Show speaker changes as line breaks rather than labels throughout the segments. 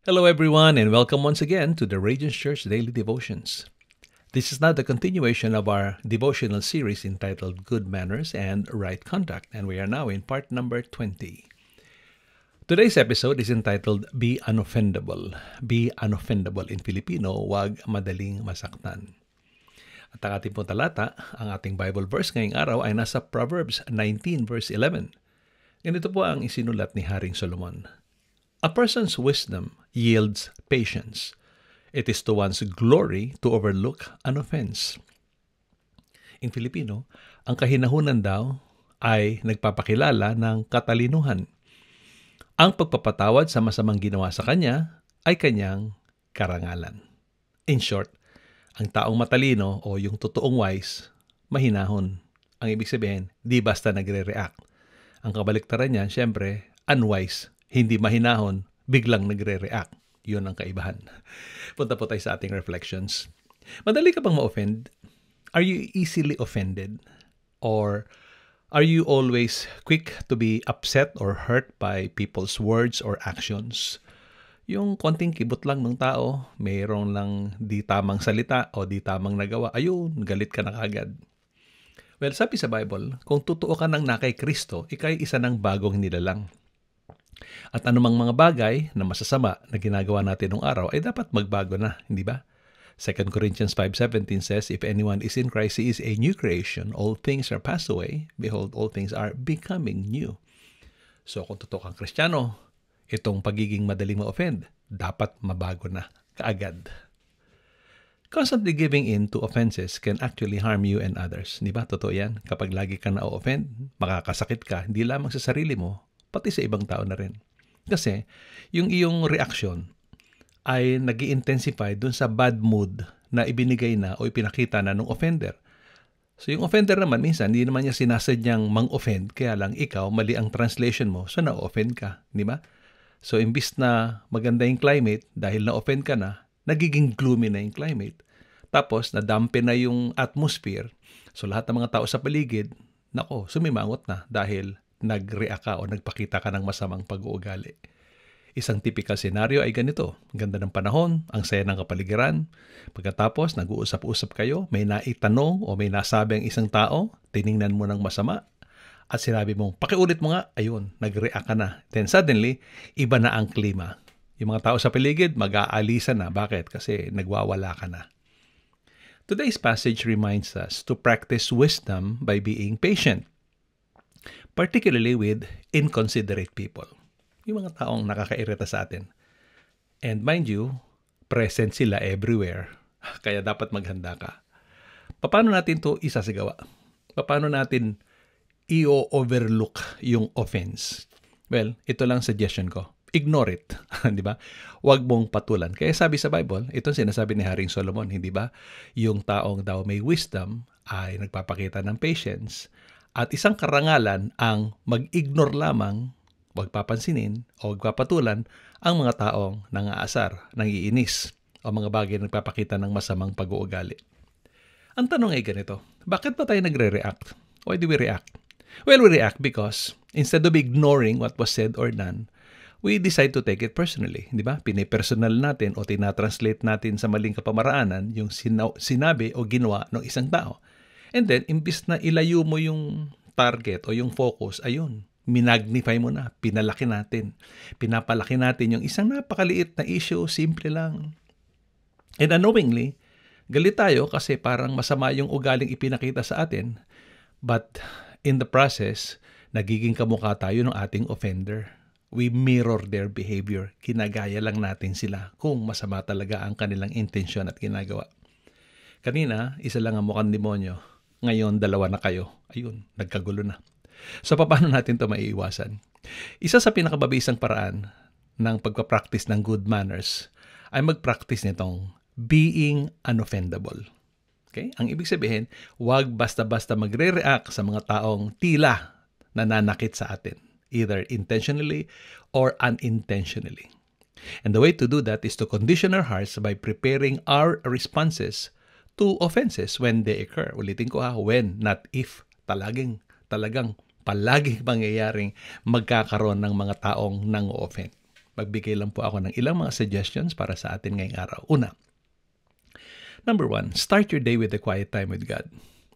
Hello, everyone, and welcome once again to the Radiance Church Daily Devotions. This is now the continuation of our devotional series entitled Good Manners and Right Conduct, and we are now in part number 20. Today's episode is entitled Be Unoffendable. Be unoffendable in Filipino, wag madaling masaktan. At ang ating pong talata, ang ating Bible verse ngayong araw ay nasa Proverbs 19 verse 11. Ganito po ang isinulat ni Haring Solomon. A person's wisdom yields patience. It is to one's glory to overlook an offense. In Filipino, ang kahinahunan daw ay nagpapakilala ng katalinuhan. Ang pagpapatawad sa masamang ginawa sa kanya ay kanyang karangalan. In short, ang taong matalino o yung totoong wise, mahinahon. Ang ibig sabihin, di basta nagre-react. Ang kabaliktaran niyan, syempre, unwise. Hindi mahinahon, biglang nagre-react. Yun ang kaibahan. Punta po tayo sa ating reflections. Madali ka bang ma-offend? Are you easily offended? Or are you always quick to be upset or hurt by people's words or actions? Yung konting kibot lang ng tao, mayroong lang di tamang salita o di tamang nagawa, ayun, galit ka na kagad. Well, sabi sa Bible, kung totoo ka nang na kay Kristo, ikay isa ng bagong nilalang. At anumang mga bagay na masasama na ginagawa natin nung araw ay dapat magbago na, hindi ba? 2 Corinthians 5:17 says, If anyone is in Christ, he is a new creation. All things are passed away. Behold, all things are becoming new. So kung totoo kang Kristiyano, itong pagiging madaling ma-offend, dapat mabago na kaagad. Constantly giving in to offenses can actually harm you and others. Di ba? Totoo yan. Kapag lagi kang na-offend, makakasakit ka, hindi lamang sa sarili mo, pati sa ibang tao na rin. Kasi, yung iyong reaction ay nag-i-intensify dun sa bad mood na ibinigay na o ipinakita na ng offender. So, yung offender naman, minsan, hindi naman niya sinasadyang mang-offend, kaya lang ikaw, mali ang translation mo, so na-offend ka, di ba? So, imbis na maganda yung climate, dahil na-offend ka na, nagiging gloomy na yung climate. Tapos, nadampe na yung atmosphere. So, lahat ng mga tao sa paligid, nako, sumimangot na dahil nag-react ka o nagpakita ka ng masamang pag-uugali. Isang typical scenario ay ganito. Ganda ng panahon, ang saya ng kapaligiran. Pagkatapos, nag-uusap-usap kayo, may naitanong o may nasabi ang isang tao, tiningnan mo ng masama, at sinabi mong, pakiulit mo nga, ayun, nag-react ka na. Then suddenly, iba na ang klima. Yung mga tao sa paligid, mag-aalisa na. Bakit? Kasi nagwawala ka na. Today's passage reminds us to practice wisdom by being patient, particularly with inconsiderate people. Yung mga taong nakakairita sa atin. And mind you, present sila everywhere. Kaya dapat maghanda ka. Paano natin to isasagawa? Paano natin i-overlook yung offense? Well, ito lang suggestion ko. Ignore it. Di ba? Huwag mong patulan. Kaya sabi sa Bible, ito sinasabi ni Haring Solomon, hindi ba? Yung taong daw may wisdom ay nagpapakita ng patience. At isang karangalan ang mag-ignore lamang, huwag papansinin o huwag papatulan ang mga taong nangaasar, nangiinis o mga bagay na nagpapakita ng masamang pag-uugali. Ang tanong ay ganito, bakit ba tayo nagre-react? Why do we react? Well, we react because instead of ignoring what was said or done, we decide to take it personally. Di ba? Pinipersonal natin o tinatranslate natin sa maling kapamaraanan yung sinabi o ginawa ng isang tao. And then, imbis na ilayo mo yung target o yung focus, ayun, minagnify mo na, pinalaki natin. Pinapalaki natin yung isang napakaliit na issue, simple lang. And unknowingly, galit tayo kasi parang masama yung ugaling ipinakita sa atin. But in the process, nagiging kamukha tayo ng ating offender. We mirror their behavior. Kinagaya lang natin sila kung masama talaga ang kanilang intensyon at ginagawa. Kanina, isa lang ang mukhang demonyo. Ngayon, dalawa na kayo. Ayun, nagkagulo na. So, paano natin ito maiiwasan? Isa sa pinakababisang paraan ng pagpapractice ng good manners ay mag-practice nitong being unoffendable. Okay? Ang ibig sabihin, huwag basta-basta magre-react sa mga taong tila nananakit sa atin, either intentionally or unintentionally. And the way to do that is to condition our hearts by preparing our responses to offenses when they occur. Ulitin ko when, not if. Talagang palaging mangyayaring magkakaroon ng mga taong nang-offend. Magbigay lang po ako ng ilang mga suggestions para sa atin ngayong araw. Una, number 1, start your day with a quiet time with God.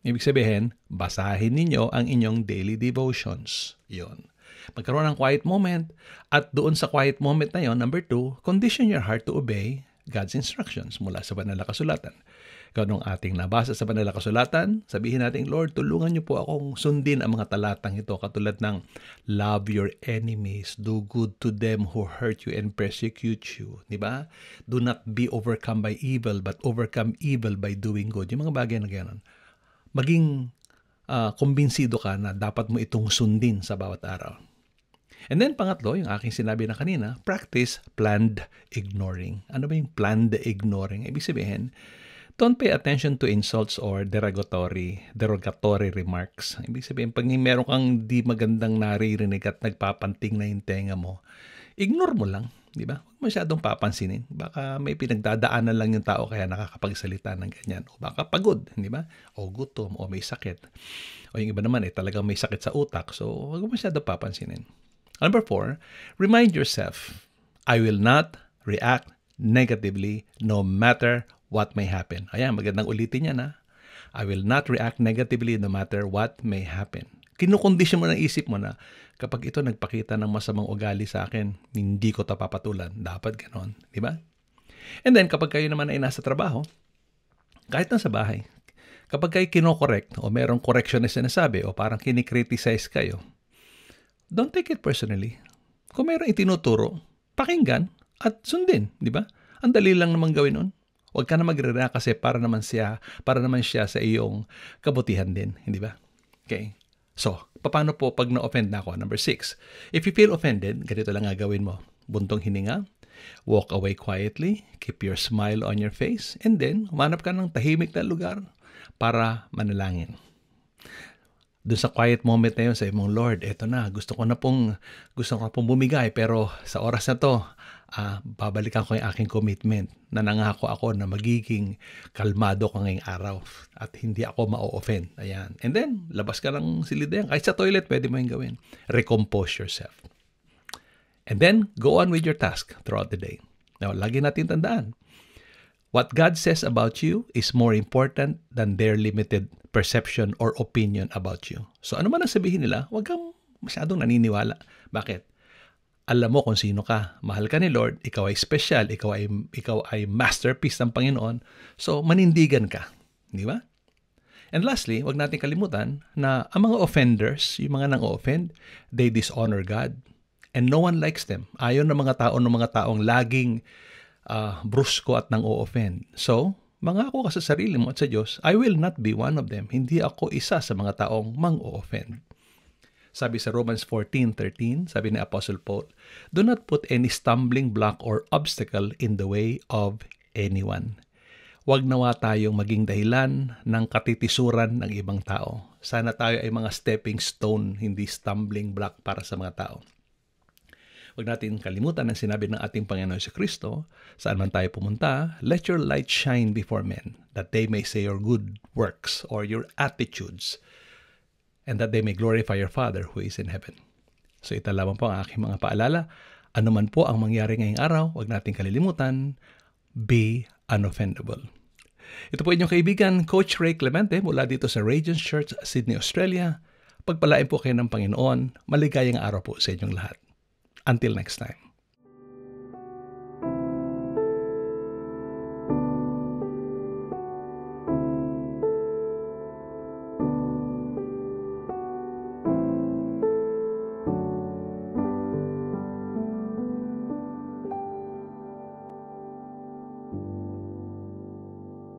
Ibig sabihin, basahin ninyo ang inyong daily devotions. Yun. Magkaroon ng quiet moment, at doon sa quiet moment na yon, number 2, condition your heart to obey God's instructions mula sa banal na kasulatan. Kung ating nabasa sa banal na kasulatan, sabihin natin, Lord, tulungan niyo po akong sundin ang mga talatang ito, katulad ng love your enemies, do good to them who hurt you and persecute you. Diba? Do not be overcome by evil, but overcome evil by doing good. Yung mga bagay na gano'n. Maging kumbinsido ka na dapat mo itong sundin sa bawat araw. And then pangatlo, yung aking sinabi na kanina, practice planned ignoring. Ano ba yung planned ignoring? Ibig sabihin, don't pay attention to insults or derogatory remarks. Ibig sabihin, pag meron kang di magandang naririnig at nagpapanting na yung tenga mo, ignore mo lang, di ba? Huwag masyadong papansinin. Baka may pinagdadaanan lang yung tao kaya nakakapagsalita ng ganyan. O baka pagod, di ba? O gutom, o may sakit. O yung iba naman, talagang may sakit sa utak. So, huwag masyadong papansinin. Number 4, remind yourself, I will not react negatively no matter what may happen. Ayan, magandang ulitin yan ha. I will not react negatively no matter what may happen. Kinukondisyon mo ng isip mo na kapag ito nagpakita ng masamang ugali sa akin, hindi ko ito papatulan. Dapat ganon, di ba? And then, kapag kayo naman ay nasa trabaho, kahit nasa bahay, kapag kayo kinokorekt o merong correction na sinasabi o parang kinikriticize kayo, don't take it personally. Kung mayroong itinuturo, pakinggan at sundin, di ba? Ang dali lang naman gawin nun. Huwag ka na magre-react kasi para naman siya sa iyong kabutihan din, hindi ba? Okay. So, paano po pag na-offend na ako? Number 6, if you feel offended, ganito lang gagawin mo. Buntong hininga, walk away quietly, keep your smile on your face, and then humanap ka ng tahimik na lugar para manalangin. Doon sa quiet moment na yun, sabi mong, Lord, eto na, gusto ko na pong bumigay, pero sa oras na to, babalikan ko yung aking commitment na nangako ako na magiging kalmado ka ngayong araw at hindi ako ma-offend. Ayan. And then, labas ka ng silid yan. Kahit sa toilet, pwede mo yung gawin. Recompose yourself. And then, go on with your task throughout the day. Now, lagi natin tandaan, what God says about you is more important than their limited perception or opinion about you. So ano man ang sabihin nila, huwag kang masyadong naniniwala. Bakit? Alam mo kung sino ka. Mahal ka ni Lord, ikaw ay special, ikaw ay masterpiece ng Panginoon. So manindigan ka. Di ba? And lastly, huwag natin kalimutan na ang mga offenders, yung mga nang-offend, they dishonor God. And no one likes them. Ayaw ng mga taong laging brusko at nang-o-offend. So, mangako ka sa sarili mo at sa Diyos, I will not be one of them. Hindi ako isa sa mga taong mang-o-offend. Sabi sa Romans 14:13, sabi ni Apostle Paul, do not put any stumbling block or obstacle in the way of anyone. Huwag nawa tayong maging dahilan ng katitisuran ng ibang tao. Sana tayo ay mga stepping stone, hindi stumbling block para sa mga tao. Huwag natin kalimutan ang sinabi ng ating Panginoon si Kristo, saan man tayo pumunta, let your light shine before men, that they may see your good works or your attitudes, and that they may glorify your Father who is in heaven. So ito lamang po ang aking mga paalala. Ano man po ang mangyari ngayong araw, huwag natin kalilimutan, be unoffendable. Ito po inyong kaibigan, Coach Ray Clemente mula dito sa Radiance Church, Sydney, Australia. Pagpalain po kayo ng Panginoon, maligayang araw po sa inyong lahat. Until next time.